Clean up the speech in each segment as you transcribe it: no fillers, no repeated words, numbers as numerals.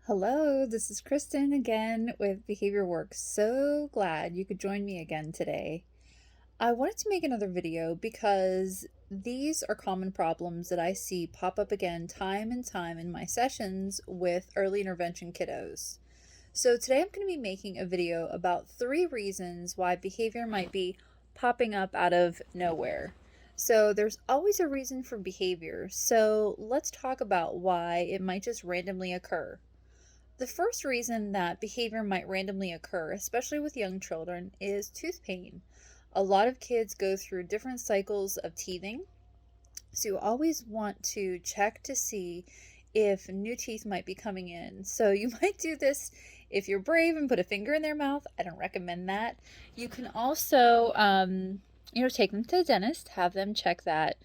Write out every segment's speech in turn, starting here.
Hello, this is Kristan again with BehaviorWorx. So glad you could join me again today. I wanted to make another video because these are common problems that I see pop up again time and time in my sessions with early intervention kiddos. So today I'm going to be making a video about 3 reasons why behavior might be popping up out of nowhere. So there's always a reason for behavior, so let's talk about why it might just randomly occur. The first reason that behavior might randomly occur, especially with young children, is tooth pain. A lot of kids go through different cycles of teething, so you always want to check to see if new teeth might be coming in. So you might do this if you're brave and put a finger in their mouth. I don't recommend that. You can also, take them to the dentist, have them check that.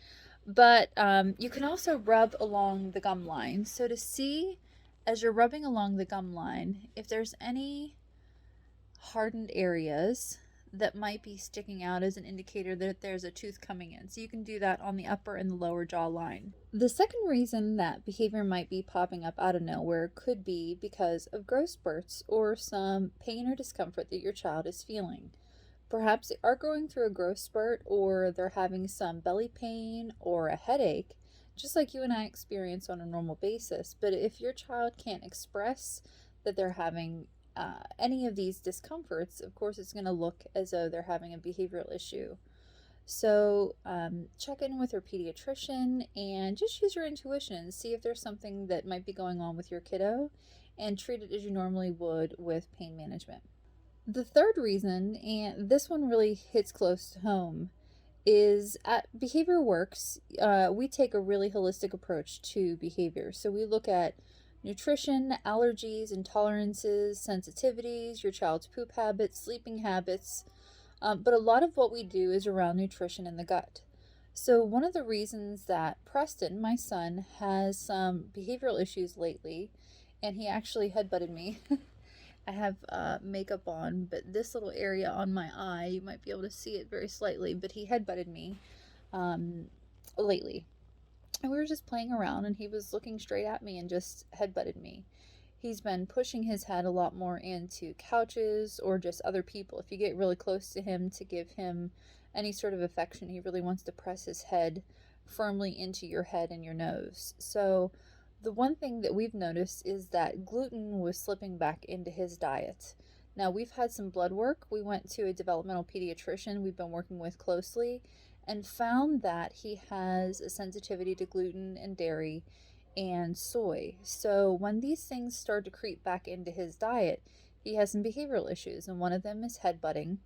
But you can also rub along the gum line. So to see, as you're rubbing along the gum line, if there's any hardened areas that might be sticking out as an indicator that there's a tooth coming in. So you can do that on the upper and the lower jaw line. The second reason that behavior might be popping up out of nowhere could be because of growth spurts or some pain or discomfort that your child is feeling. Perhaps they are going through a growth spurt, or they're having some belly pain or a headache, just like you and I experience on a normal basis. But if your child can't express that they're having any of these discomforts, of course it's going to look as though they're having a behavioral issue. So check in with your pediatrician and just use your intuition. See if there's something that might be going on with your kiddo and treat it as you normally would with pain management. The third reason, and this one really hits close to home, is at BehaviorWorx, we take a really holistic approach to behavior. So we look at nutrition, allergies, intolerances, sensitivities, your child's poop habits, sleeping habits, but a lot of what we do is around nutrition in the gut. So one of the reasons that Preston, my son, has some behavioral issues lately, and he actually headbutted me. I have makeup on, but this little area on my eye, you might be able to see it very slightly, but he headbutted me lately. And we were just playing around, and he was looking straight at me and just headbutted me. He's been pushing his head a lot more into couches or just other people. If you get really close to him to give him any sort of affection, he really wants to press his head firmly into your head and your nose. So the one thing that we've noticed is that gluten was slipping back into his diet. Now, we've had some blood work. We went to a developmental pediatrician we've been working with closely and found that he has a sensitivity to gluten and dairy and soy. So when these things start to creep back into his diet, he has some behavioral issues, and one of them is headbutting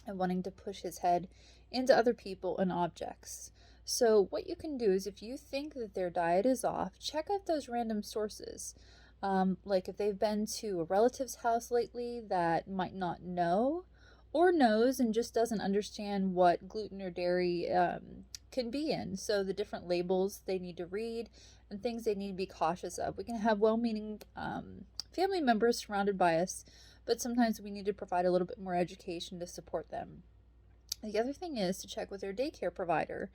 and wanting to push his head into other people and objects. So what you can do is, if you think that their diet is off, check out those random sources. Like if they've been to a relative's house lately that might not know, or knows and just doesn't understand what gluten or dairy can be in. So the different labels they need to read and things they need to be cautious of. We can have well-meaning family members surrounded by us, but sometimes we need to provide a little bit more education to support them. The other thing is to check with their daycare provider.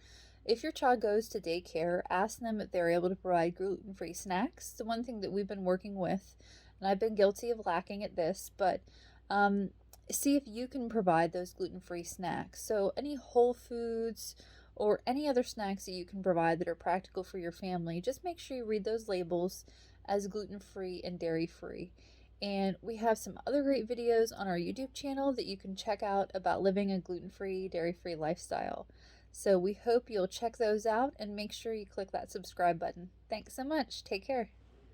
If your child goes to daycare, ask them if they're able to provide gluten-free snacks. The one thing that we've been working with, and I've been guilty of lacking at this, but see if you can provide those gluten-free snacks. So any whole foods or any other snacks that you can provide that are practical for your family, just make sure you read those labels as gluten-free and dairy-free. And we have some other great videos on our YouTube channel that you can check out about living a gluten-free, dairy-free lifestyle. So we hope you'll check those out and make sure you click that subscribe button. Thanks so much. Take care.